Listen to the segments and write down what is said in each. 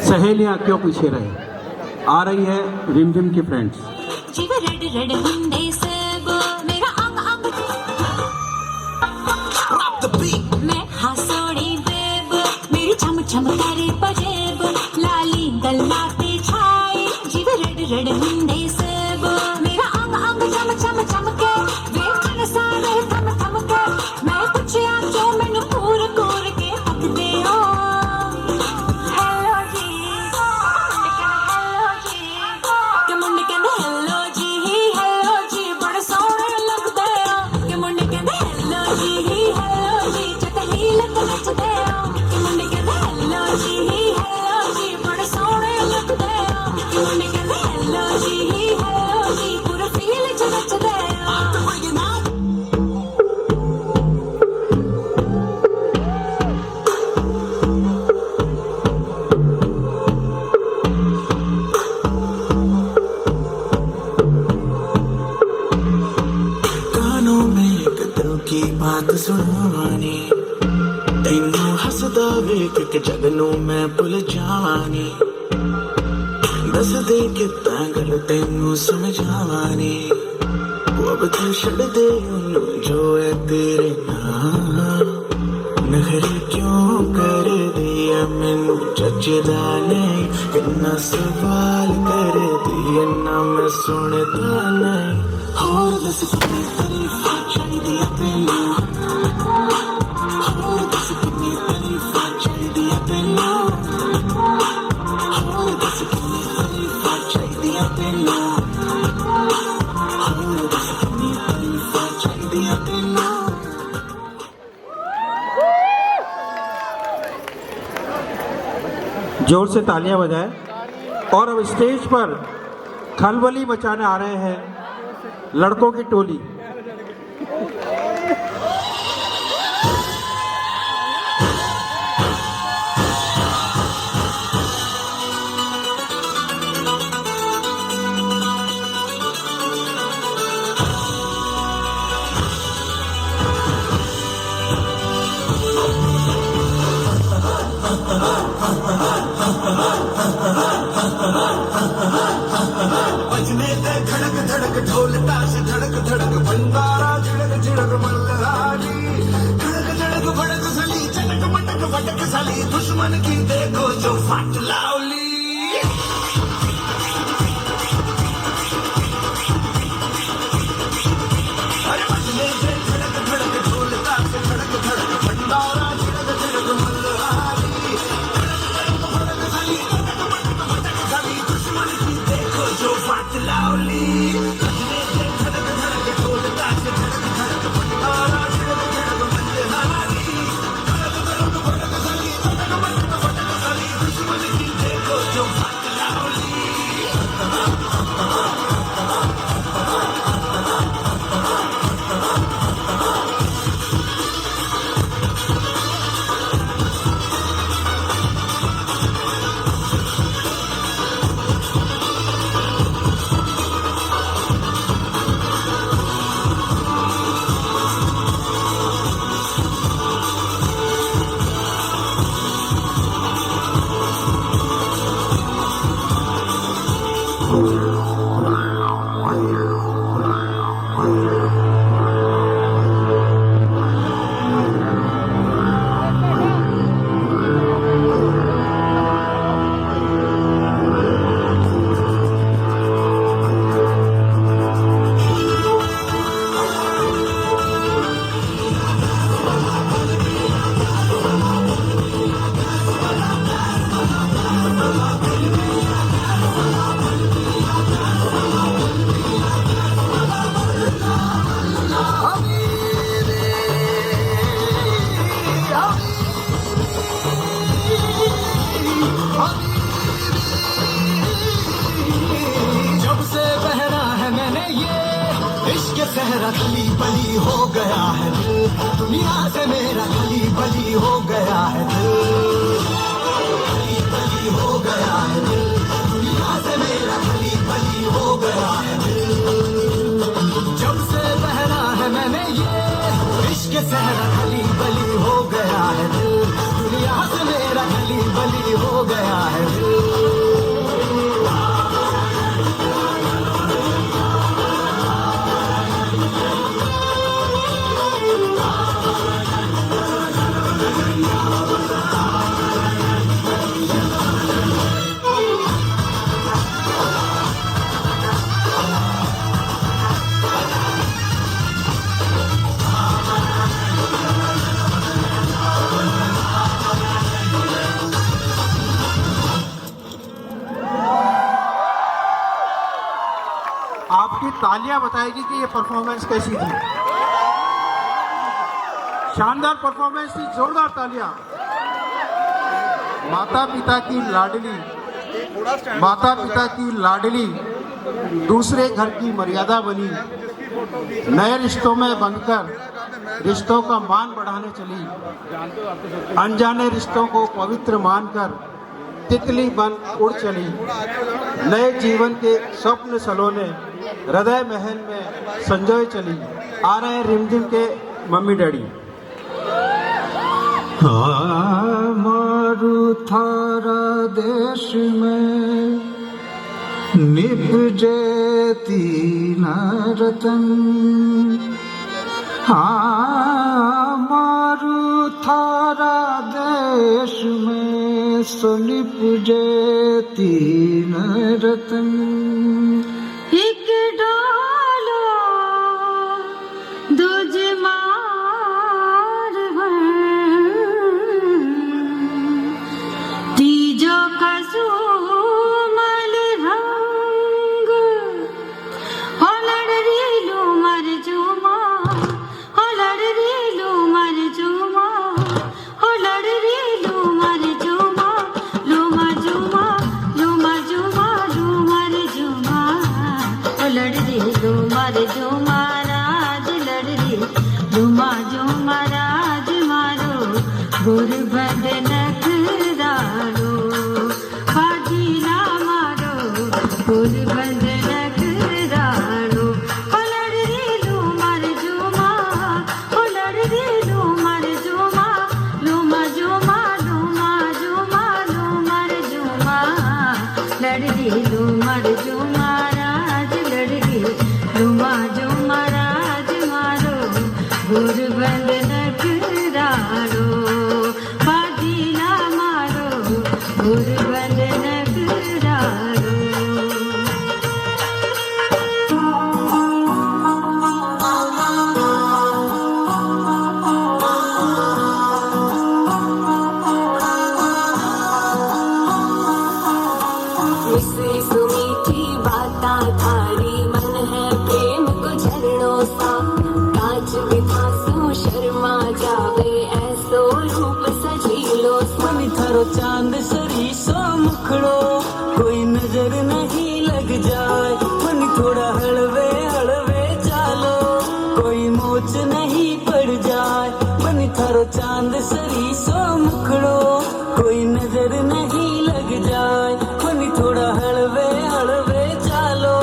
सहेलियां क्यों पीछे रहे। आ रही है रिमझिम की फ्रेंड्स। जीव रेड रेड हुंदे सब मेरा अंग अंग मैं हासोड़ी बेब मेरी छम छम करे पजेब लाली गल्ला पे छाई जीव रेड रेड हुंदे सब मेरा अंग अंग चम चम चमके वे मन सारे थम थम के मैं कुछ आके मैनू कूर कूर के तकदे हो हेलो जी के मुंडे कहंदे हेलो जी बड़े सोहणे लगदे हो के मुंडे कहंदे हेलो जी चटही लग नचदे हो के मुंडे कहंदे हेलो जी बड़े सोहणे लगदे हो के मुंडे कहंदे हेलो जी पूरा फील च नचदे हो कानों में एक दिल की बात सुनानी तेनू हसदा वेख के जगनू मैं भुल जानी दस दे कितना गल तेनू समझानी वो अब तू छड़ दे उन्नू जो है तेरे नाम नखरे क्यों कर दिया मैनू जचदा नहीं कितना सवाल कर दिया ना मैं सुनता नहीं होर दस कितनी तारीफां चाहिदियां तैनू होर दस कितनी तारीफां चाहिदियां तैनू होर दस कितनी तारीफां चाहिदियां तैनू होर दस कितनी तारीफां चाहिदियां तैनू जोर से तालियां बजाएं। और अब स्टेज पर खलबली मचाने आ रहे हैं लड़कों की टोली। बजने ते धड़क धड़क ढोल ताश धड़क धड़क भंडारा झड़क झड़क मल्हारी धड़क धड़क भड़क सली चटक मटक भटक सली दुश्मन की देखो जो फाट लावली अरे बजने ते धड़क धड़क ढोल ताश धड़क धड़क भंडारा झड़क झड़क मल्हारी धड़क धड़क भड़क सली चटक मटक भटक सली दुश्मन की देखो जो फाट लावली बजने ते धड़क धड़क ढोल ताश धड़क धड़क भंडारा झड़क झड़क मल्हारी धड़क धड़क भड़क सली चटक मटक भटक सली दुश्मन की देखो जो फाट लावली जब से पहना है मैंने ये इश्क सहरा खली बली हो गया है दिल दुनिया से मेरा खली बली हो गया है दिल खली बली हो गया है दिल दुनिया से मेरा खली बली हो गया है दिल जब से पहना है मैंने ये इश्क सहरा खली बली हो गया है दिल दुनिया से मेरा खली बली हो गया है दिल तालियां बताएगी कि ये परफॉर्मेंस कैसी थी। शानदार परफॉर्मेंस थी, जोरदार तालियां। माता पिता की लाडली दूसरे घर की मर्यादा बनी, नए रिश्तों में बंधकर रिश्तों का मान बढ़ाने चली, अनजाने रिश्तों को पवित्र मानकर तितली बन उड़ चली, नए जीवन के स्वप्न सलोने हृदय महल में संजोए चली। आ रहे हैं रिमझिम के मम्मी डैडी। मारू थारा देश में निपजे तीन रतन, मारू थारा देश में सो निपजे तीन रतन। एक डालो दूज तीजो कसुमल रंग, हो लड़रीलू मर जुमा, हो लड़रीलू मर जुमा, हो लड़रीलू मर जुमा, लुमा जुमा, लुमा जुमा, लुमर जुमा, हो लड़रीलू मर जुमा, राज लड़री लुमा जुमा, राज मारो गुरबंद नखरारो, बाजीला मारो गुरबंद नखरारो। हो लड़रीलू मर जुमा, हो लड़रीलू मर जुमा, लुमा जुमा, लुमा जुमा, लुमर जुमा, लड़रीलू मर जुमा, राज लड़री लुमा जुमा, राज मारो गुरबंद नखरारो, बाजीला मारो गुरबंद नखरारो। मिश्री सुमीठी बाता थारी, मन है प्रेम को झरणों सा, कांच बिथासू शर्मा जावे, ऐसो रूप सजीलो मनी थारो चांद सरी सो मुखड़ो, कोई नजर नहीं लग जाए, मनी थोड़ा हलवे हलवे चालो, कोई मोच नहीं पड़ जाए, मनी थारो चांद सरी सो मुखड़ो, कोई नजर नहीं लग जाए, मनी थोड़ा हलवे हलवे चालो,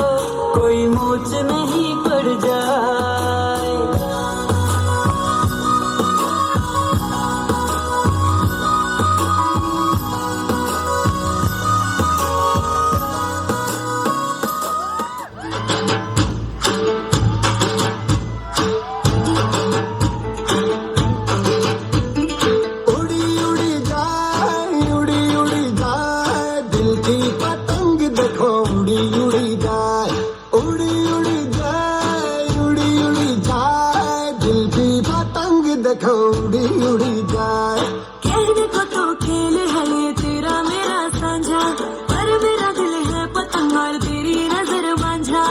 कोई मोच नहीं पड़ जाए। उड़ी उड़ी जाए दिल की पतंग देखो, उड़ी उड़ी जाए, उड़ी उड़ी जाए, उड़ी उड़ी जाए दिल की पतंग देखो, उड़ी उड़ी जाए। कहने को तो खेल है ये तेरा मेरा साझा, पर मेरा दिल है पतंग और तेरी नजर बांझा,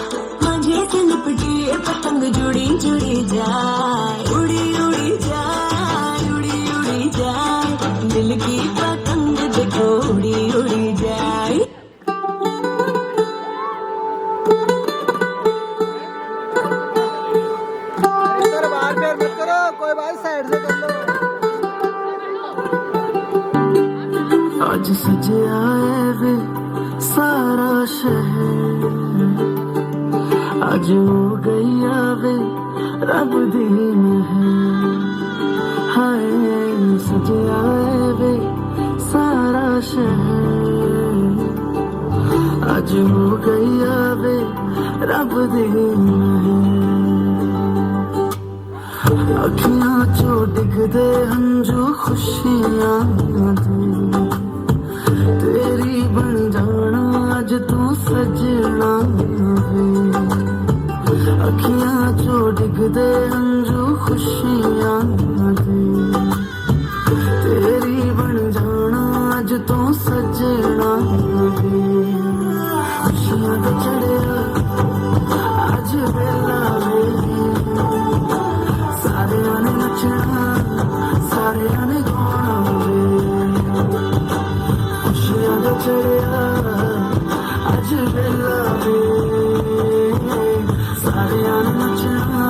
मांझे से लिपटी ये पतंग जुड़ी जुड़ी जाए, उड़ी उड़ी जाए, उड़ी उड़ी जाए, दिल की पतंग देखो उड़ी उड़ी जाए। आज सजे आए वे सारा शहर, आज हो गई आवे रब दी मेहर, हाय सजे आए वे सारा शहर, आज हो गई आवे रब दी मेहर। अखियां चो डिगदे हंजू खुशियां दे, तेरी बन जाना अज तू सजना वे, अखियां चो डिगदे हंजू खुशियां दे, तेरी बन जाना अज तू सजना वे। खुशियां दा चढ़िया अज वेला वे सारे आने नचना सारे आने गाना वे खुशियां दा चढ़िया अज वेला वे सारे आने नचना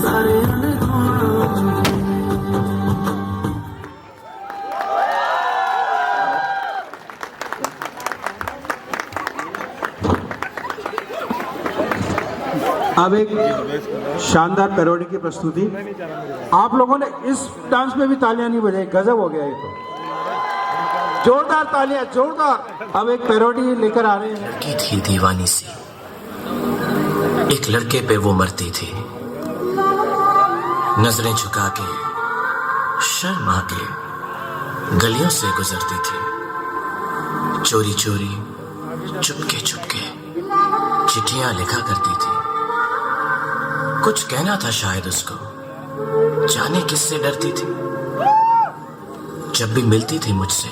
सारे आने गाना वे। अब एक शानदार पैरोडी की प्रस्तुति। आप लोगों ने इस डांस में भी तालियां नहीं बजाई, गजब हो गया ये तो। जोरदार तालियां, जोरदार। अब एक पैरोडी लेकर आ रहे हैं। लड़की थी दीवानी सी, एक लड़के पे वो मरती थी, नजरें झुका के शर्मा के गलियों से गुजरती थी, चोरी चोरी चुपके चुपके चिट्ठियां लिखा करती थी। कुछ कहना था शायद उसको, जाने किससे डरती थी। जब भी मिलती थी मुझसे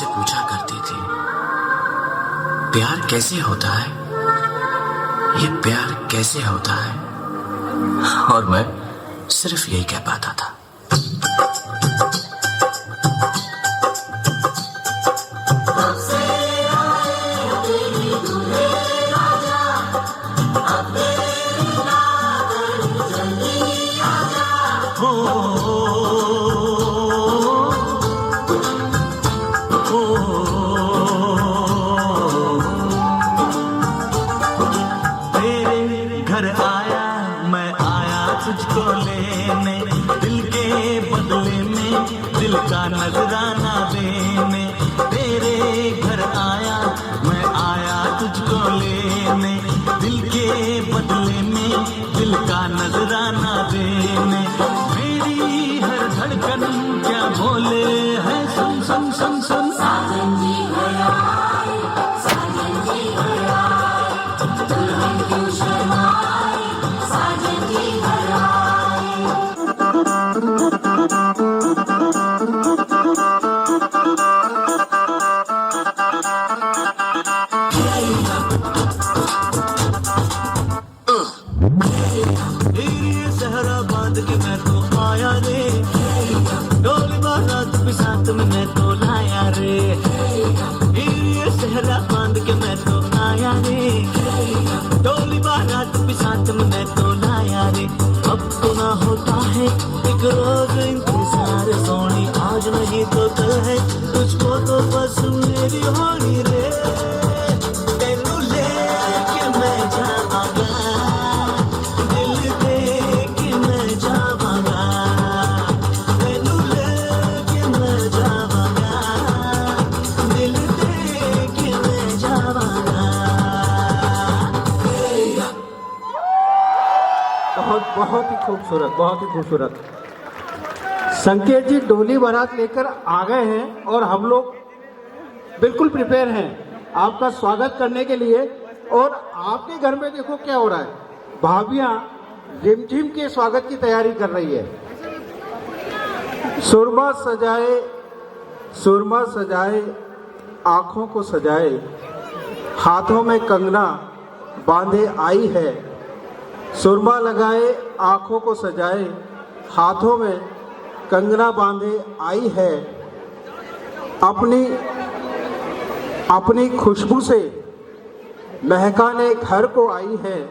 पूछा करती थी, प्यार कैसे होता है, ये प्यार कैसे होता है। और मैं सिर्फ यही कह पाता था। घर आया मैं आया तुझको लेने, दिल के बदले में दिल का नजराना देने। तेरे घर आया मैं आया तुझको लेने, दिल के बदले में दिल का नजराना देने। मेरी हर धड़कन क्या बोले है, सुन सुन सुन सुन। साजन जी घर आए, साजन जी घर आए, दुल्हन क्यों शर्माए, साजन जी घर आए। सहरा बांध के मैं तो आया रे, डोली बारात भी साथ में मैं तो लाया रे। ये सहरा बांध के मैं तो आया रे, डोली बारात भी साथ में मैं तो लाया रे। अब तो ना होता है एक रोज इंतजार सोनी, आज नहीं तो कल है तुझको तो बस मेरी होनी रे। तेनू लेके मैं जावांगा, दिल दे के मैं जावांगा, तेनू लेके मैं जावांगा, दिल दे के मैं जावांगा। बहुत बहुत ही खूबसूरत, बहुत ही खूबसूरत। संकेत जी डोली बारात लेकर आ गए हैं और हम लोग बिल्कुल प्रिपेयर हैं आपका स्वागत करने के लिए। और आपके घर में देखो क्या हो रहा है, भाभियां रिमझिम के स्वागत की तैयारी कर रही है। सुरमा सजाए आंखों को सजाए, हाथों में कंगना बांधे आई है। सुरमा लगाए आंखों को सजाए, हाथों में कंगना बांधे आई है। अपनी खुशबू से महकाने घर को आई है।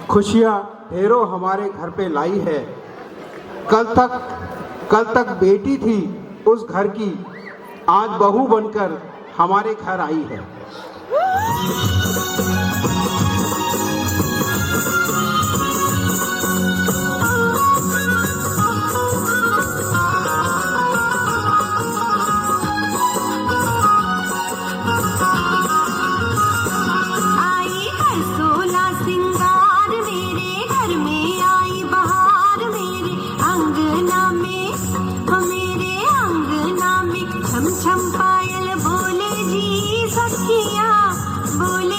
खुशियाँ ढेरों हमारे घर पे लाई है। कल तक बेटी थी उस घर की, आज बहू बनकर हमारे घर आई है। छम छम पायल बोले जी सखिया बोले।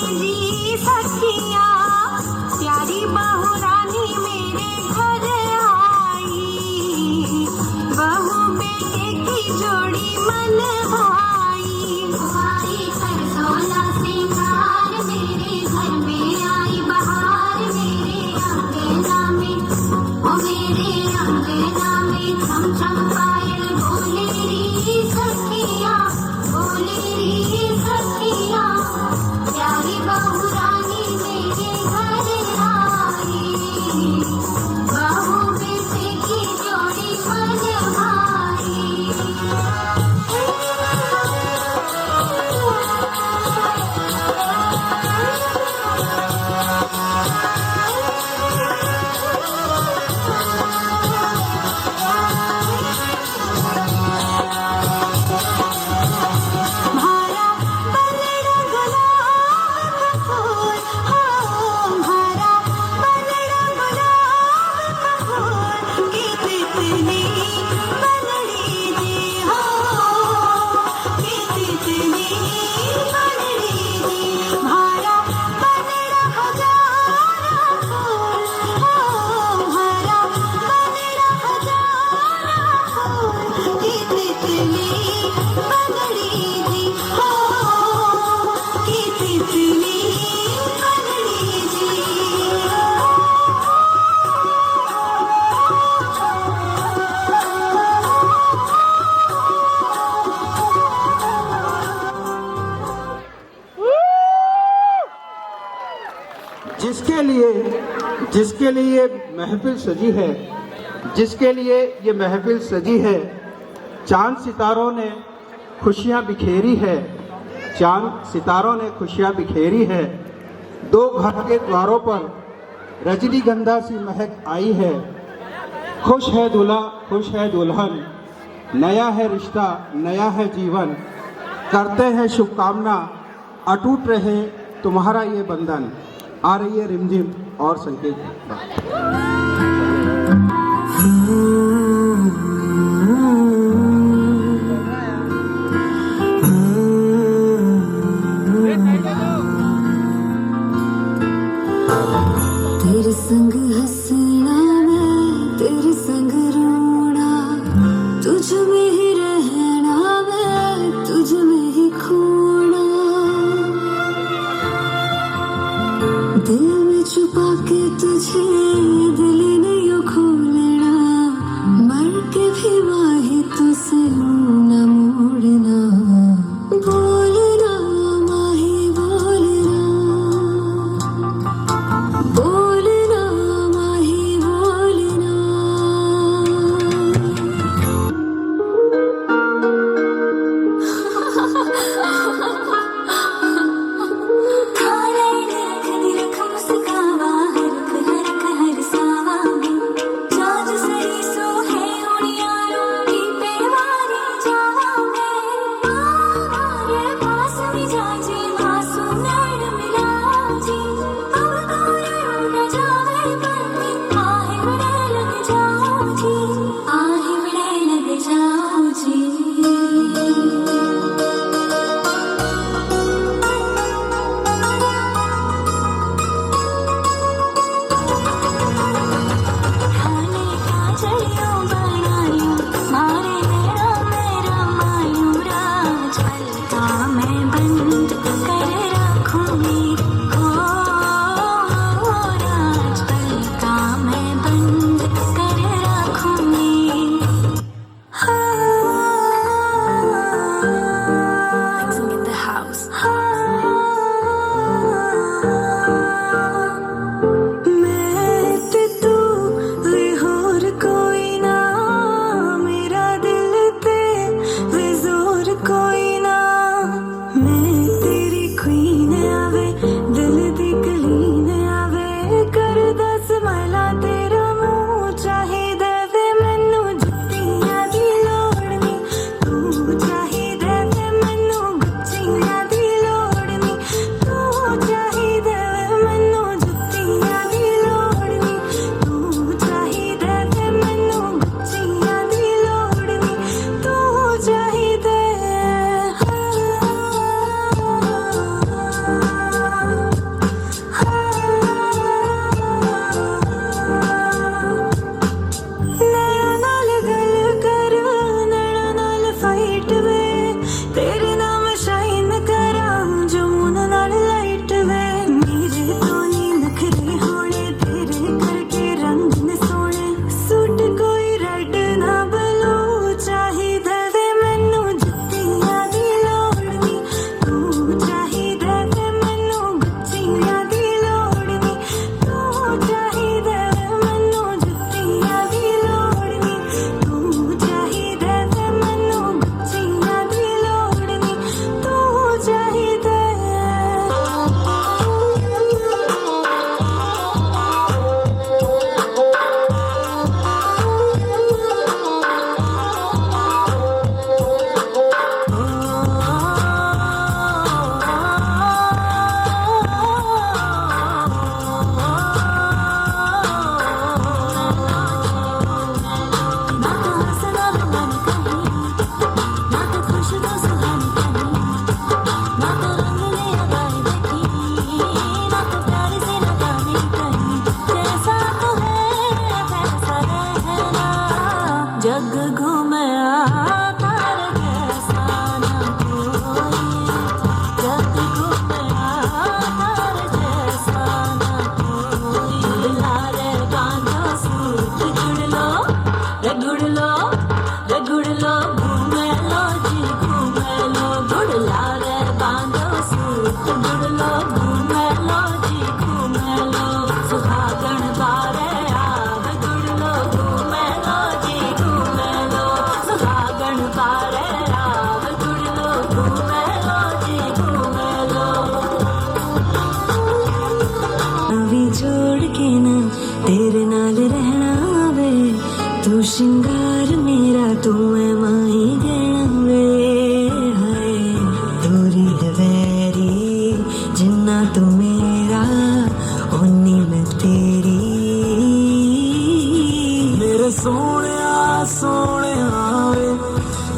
जिसके लिए महफिल सजी है, जिसके लिए ये महफिल सजी है, चांद सितारों ने खुशियाँ बिखेरी है, चांद सितारों ने खुशियाँ बिखेरी है। दो घर के द्वारों पर रजनीगंधा सी महक आई है। खुश है दूल्हा, खुश है दुल्हन, नया है रिश्ता, नया है जीवन। करते हैं शुभकामना, अटूट रहे तुम्हारा ये बंधन। आ रही है रिमझिम और संकेत। तेरे संग हंसना मैं, तेरे संग रोना, तुझ में ही रहना मैं, तुझ में ही खोना। दिल में छुपा के तुझे, दिल ने यूं खोलना, मर के भी वाहे तुझसे मुंह न मोड़ना। बोलना माही बोलना, बोलना माही बोलना। श्रृंगार मेरा तू है माही गैण वे हाय दूरी दवेरी जिन्ना तू मेरा ओनी मैं तेरी मेरे सोने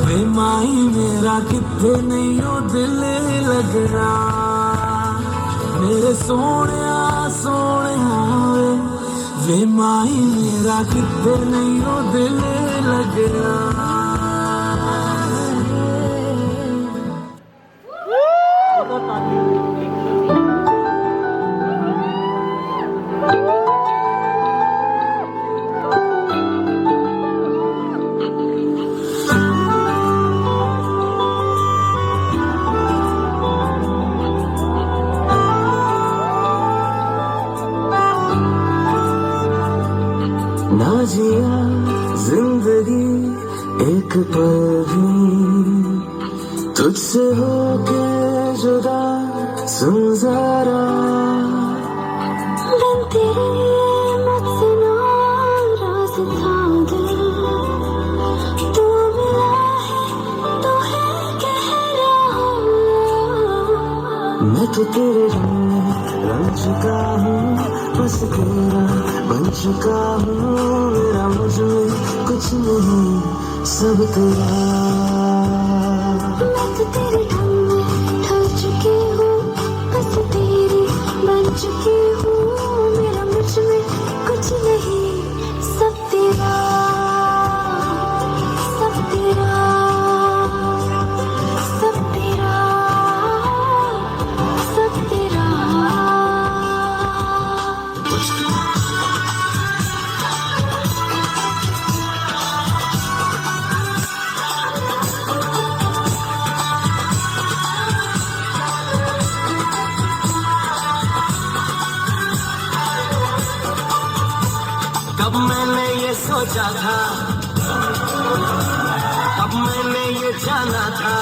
वे माही मेरा किथे नहीं ओ दिल लगना मेरे सोने वे माही मेरा किथे नहीं ओ दिल लगना ना जिया जिंदगी एक पल भी तुझसे होके जुदा सुन जरा बिन तेरे मुझसे नाराज था दिल तू मिला है तो है कह रहा मैं तो तेरे रंग चुका हूँ बस तेरा बन चुका हूँ मेरा मुझमें कुछ नहीं सब तेरा मैं तो तेरे ढंग में ढल चुकी हूँ बस तेरी बन चुकी हूँ मेरा मुझ में कुछ नहीं सब तेरा सब तेरा सब तेरा सब तेरा कब मैंने ये सोचा था कब मैंने ये जाना था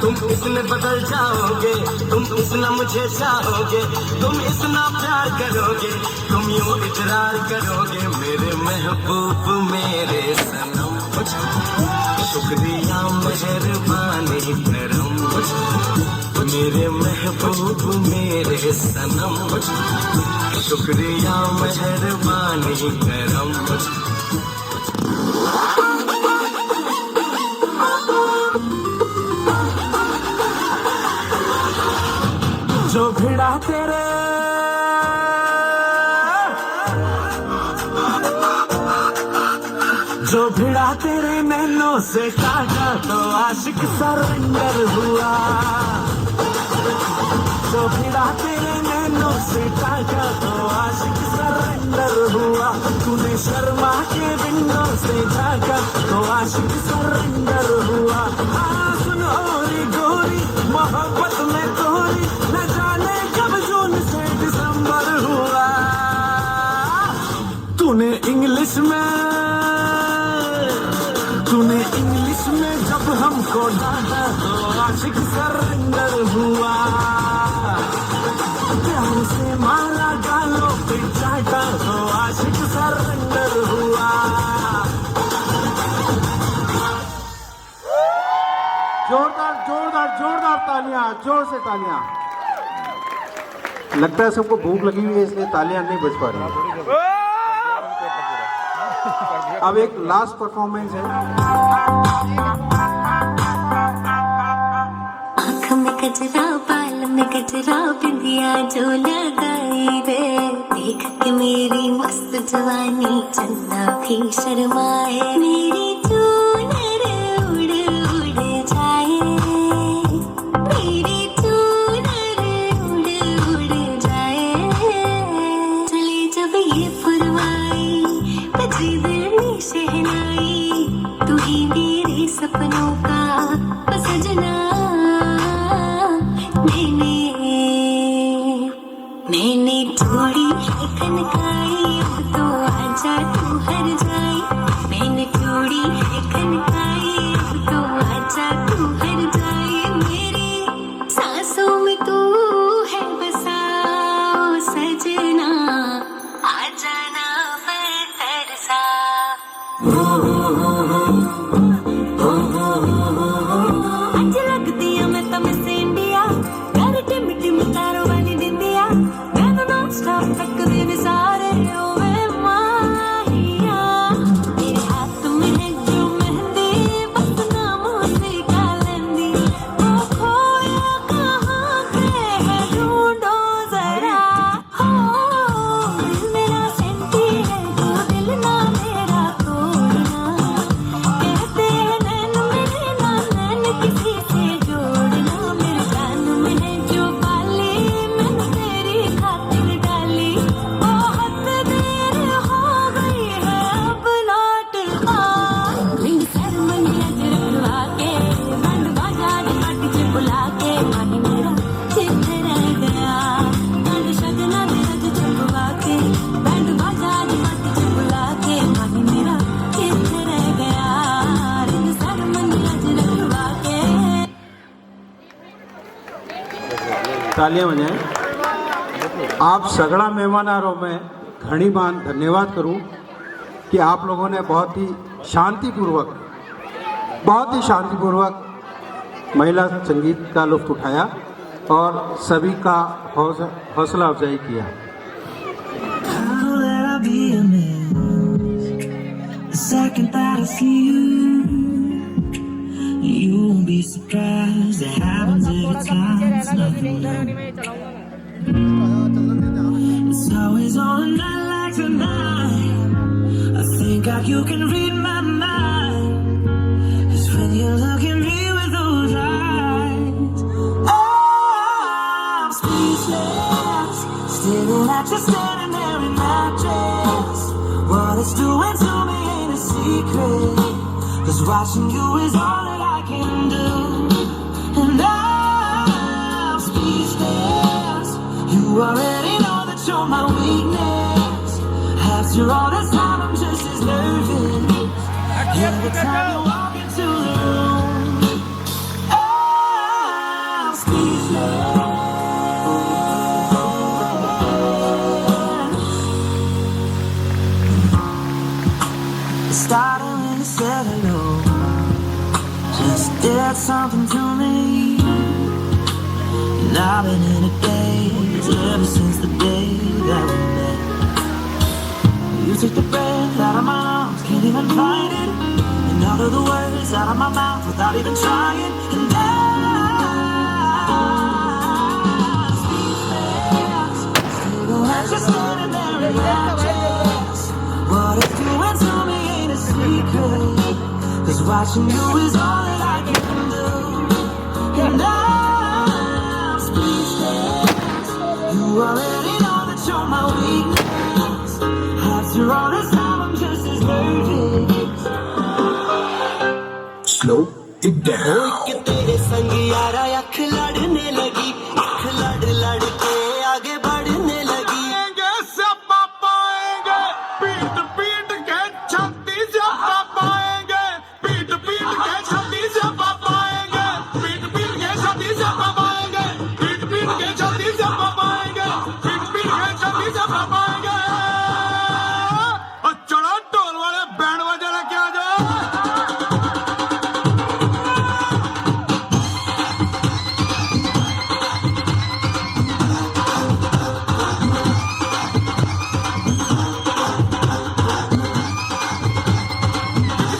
तुम इतने बदल जाओगे तुम इतना मुझे चाहोगे तुम इतना प्यार करोगे तुम यूं इकरार करोगे मेरे महबूब मेरे सनम शुक्रिया मेहरबानी करम मेरे महबूब मेरे सनम शुक्रिया मेहरबानी करम जो भिड़ा तेरे जो भिड़ा तेरे नैनों से काटा तो आशिक सरेंडर हुआ जो भिड़ा तेरे नैनों से काटा तो आशिक सरेंडर हुआ तूने शर्मा के विंडो से झांका तो आशिक सरेंडर हुआ सुनो रे गोरी मोहब्बत में तोरी न जाने कब जून से दिसंबर हुआ तूने इंग्लिश में जब हमको डांटा तो आशिक सरेंडर हुआ प्यार से मारा गालों पे चाटा तो आशिक सरेंडर हुआ जोरदार जोरदार जोरदार तालियां जोर से तालियां लगता है सबको भूख लगी हुई है इसलिए तालियां नहीं बज पा रही अब एक लास्ट परफॉर्मेंस है आँख में गजरा बाल में गजरा बिंदिया जो लगाई रे देख के मेरी मस्त जवानी चंदा भी शर्माए मेरी चूनर उड़ उड़ जाए मेरी चूनर उड़ उड़ जाए चले जब ये फुरवाई बजी दिल में शहनाई तू ही मेरे सपनों का सजना मैंने थोड़ी है कनकाई अब तो आजा तू हर जाए मैंने थोड़ी તાલિયા બજાય. आप सगड़ा मेहमानारों में घनी मान धन्यवाद करूं कि आप लोगों ने बहुत ही शांतिपूर्वक महिला संगीत का लुत्फ उठाया और सभी का हौसला अफजाई किया. How that I'll be amazed the second that I see you. You won't be surprised. It happens every time. It's nothing new. It's always on a night like tonight. I think God, you can read my mind. 'Cause when you look at me with those eyes, I'm speechless. Staring at you standing there in my dress. What it's doing to me ain't a secret. 'Cause watching you is all that I can do. And I'm speechless. You already know that you're my weakness. After all this time I'm just as nervous. Every time you walk into the room, I'm speechless. It started when you said hello. Just did something to me. And I've been in a daze ever since the day that we met. You took the breath out of my lungs, can't even find it. And all of the words out of my mouth without even trying. And I'm speechless. Still as you're standing there in my dress. What it's doing to me ain't a secret. 'Cause watching you is all that I can do. And I'm speechless. You already know that you're my weakness. After all this time I'm just as nervous. Slow it down. कि तेरे संग यारा अख लड़ने लगी. अख लड़ लड़ के आगे बढ़ने लगी. पीट पीट के छाती से पापाएंगे. पीट पीट के छाती से पापाएंगे. पीट पीट के छाती से पापाएंगे. पीट पीट के छाती से पापाएंगे. पीट पीट के छाती से पापाएंगे. और चढ़ो ढोल वाले बैंड बजा लेके आ जाओ.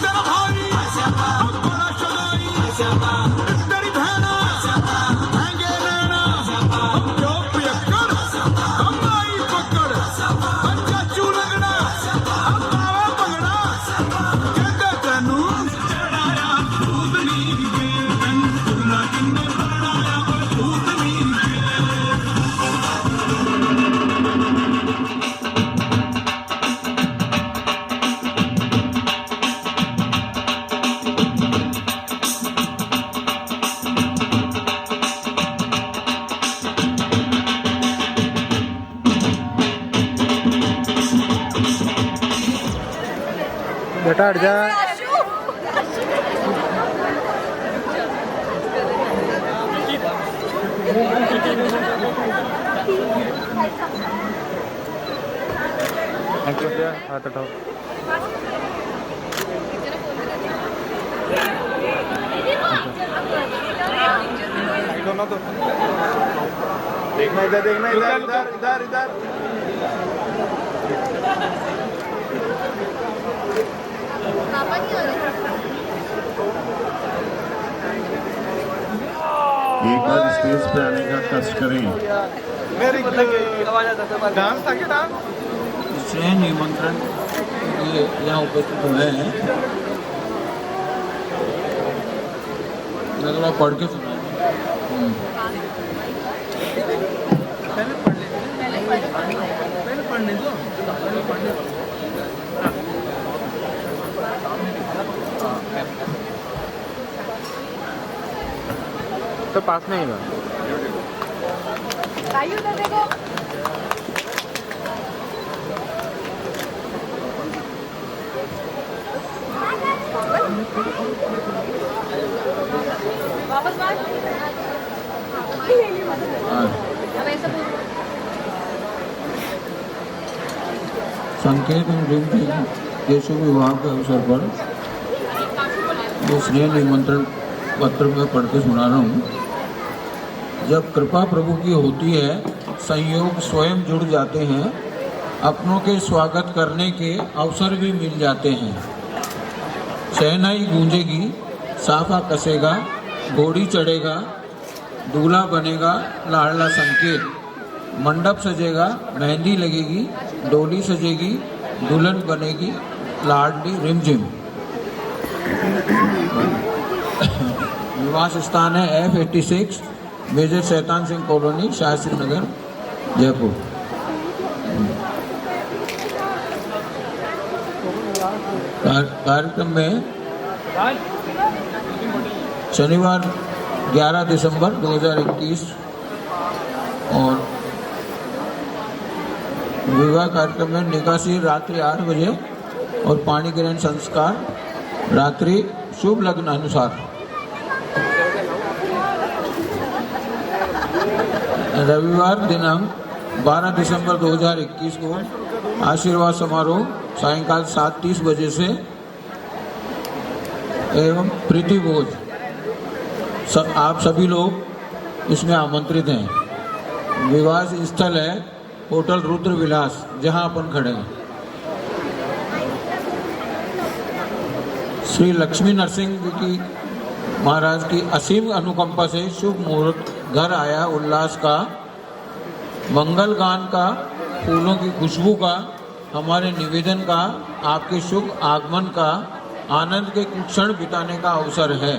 तेरा भाई बड़ा शदाई. तेरी बहना महंगे रहना. हम जो पियक्कड़ हम आई पकड़. हम चाचू लगना हम बावा पगड़ा. कहते तेनू चढ़ाया भूतनी के. तेनू सुना किन्ने बनाया भूतनी के. बेटा हट जा. हाथ उठाओ. देखना इधर, देखना इधर इधर इधर इधर. एक बार स्टेज पे आने का कष्ट करें. मेरी डांस था क्या? डांस निमंत्रण यहाँ उपस्थित हुए हैं. मैं थोड़ा पढ़ के सुना. पहले पढ़ने दो. तो पास में ही ना. वापस बात. संकेत एवं रिमझिम के शुभ विवाह के अवसर पर ये स्नेह निमंत्रण पत्र में पढ़ के सुना रहा हूँ। जब कृपा प्रभु की होती है, संयोग स्वयं जुड़ जाते हैं, अपनों के स्वागत करने के अवसर भी मिल जाते हैं। शहनाई गूंजेगी, साफा कसेगा, घोड़ी चढ़ेगा, दूल्हा बनेगा लाडला संकेत, मंडप सजेगा, मेहंदी लगेगी, डोली सजेगी, दुल्हन बनेगी लाडली रिमझिम। निवास स्थान है F86 major Shaitan Singh colony, Shastri Nagar, Jaipur. कार्यक्रम में शनिवार 11 दिसंबर 2021 और विवाह कार्यक्रम में निकासी रात्रि 8 बजे और पाणी ग्रहण संस्कार रात्रि शुभ लग्न अनुसार। रविवार दिनांक 12 दिसंबर 2021 को आशीर्वाद समारोह सायंकाल 7:30 बजे से एवं प्रीति भोज। आप सभी लोग इसमें आमंत्रित हैं। विवाह स्थल है होटल रुद्र विलास, जहां अपन खड़े हैं। श्री लक्ष्मी नरसिंह जी की महाराज की असीम अनुकंपा से शुभ मुहूर्त घर आया उल्लास का, मंगल गान का, फूलों की खुशबू का, हमारे निवेदन का, आपके शुभ आगमन का, आनंद के कुछ क्षण बिताने का अवसर है।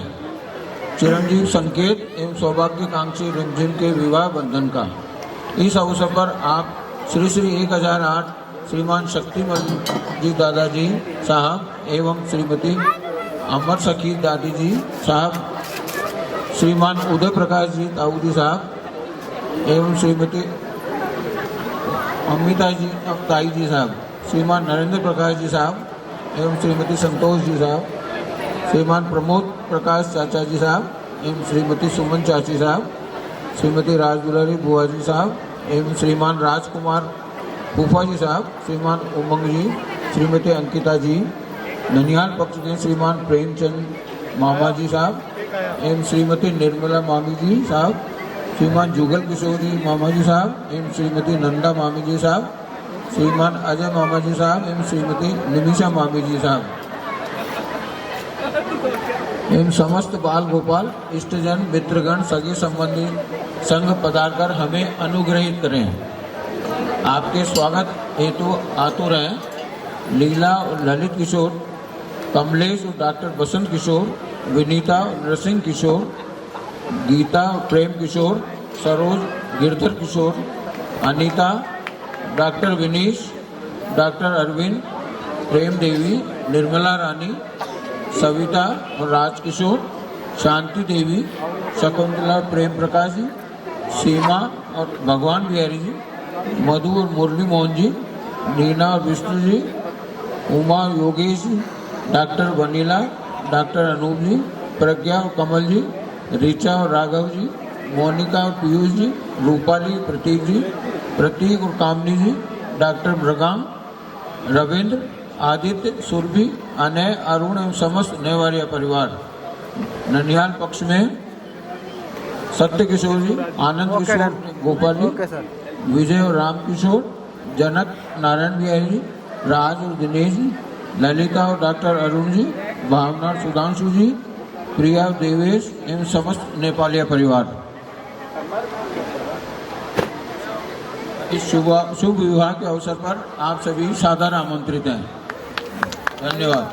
चिरंजीव संकेत एवं सौभाग्यकांक्षी रिमझिम के विवाह बंधन का। इस अवसर पर आप श्री 1008 श्रीमान शक्तिमल जी दादाजी साहब एवं श्रीमती अमर सखी दादी जी साहब, श्रीमान उदय प्रकाश जी ताऊजी साहब एवं श्रीमती अमिता जी ताई जी साहब, श्रीमान नरेंद्र प्रकाश जी साहब एवं श्रीमती संतोष जी साहब, श्रीमान प्रमोद प्रकाश चाचा जी साहब एवं श्रीमती सुमन चाची साहब, श्रीमती राजदुलारी बुआ जी साहब एवं श्रीमान राजकुमार फूफा जी साहब, श्रीमान उमंग जी, श्रीमती अंकिता जी, ननिहाल पक्ष के श्रीमान प्रेमचंद मामा जी साहब एवं श्रीमती निर्मला मामी जी साहब, श्रीमान जुगल किशोर जी मामा जी साहब एवं श्रीमती नंदा मामी जी साहब, श्रीमान अजय मामा जी साहब एवं श्रीमती निमिषा मामी जी साहब एवं समस्त बाल गोपाल इष्टजन मित्रगण सगे संबंधी संघ पधारकर हमें अनुग्रहित करें। आपके स्वागत हेतु आतुर हैं लीला और ललित किशोर, कमलेश और डॉक्टर बसंत किशोर, विनीता और नरसिंह किशोर, गीता और प्रेम किशोर, सरोज गिरधर किशोर, अनीता, डॉक्टर विनीश, डॉक्टर अरविंद, प्रेम देवी, निर्मला रानी, सविता और राजकिशोर, शांति देवी, शकुंतला प्रेम प्रकाश जी, सीमा और भगवान बिहारी जी, मधु और मुरली मोहन जी, नीना और विष्णु जी, उमा और Yogesh ji, doctor vanilla, doctor Anoop जी, प्रज्ञा और कमल जी, ऋचा और राघव जी, मोनिका और पीयूष जी, रूपाली, प्रतीक जी, प्रतीक और कामनी जी, डॉक्टर मृगांग, रविंद्र, आदित्य, सुरभि, अनय, अरुण एवं समस्त नेवारिया परिवार। ननिहाल पक्ष में सत्य किशोर जी, आनंद किशोर गोपाली, विजय और राम किशोर, जनक, नारायण बिहारी जी, राज और दिनेश जी, ललिता और डॉक्टर अरुण जी, भावना और सुधांशु जी, प्रिया और देवेश एवं समस्त नेपालिया परिवार। इस शुभ विवाह के अवसर पर आप सभी सादर आमंत्रित हैं। धन्यवाद।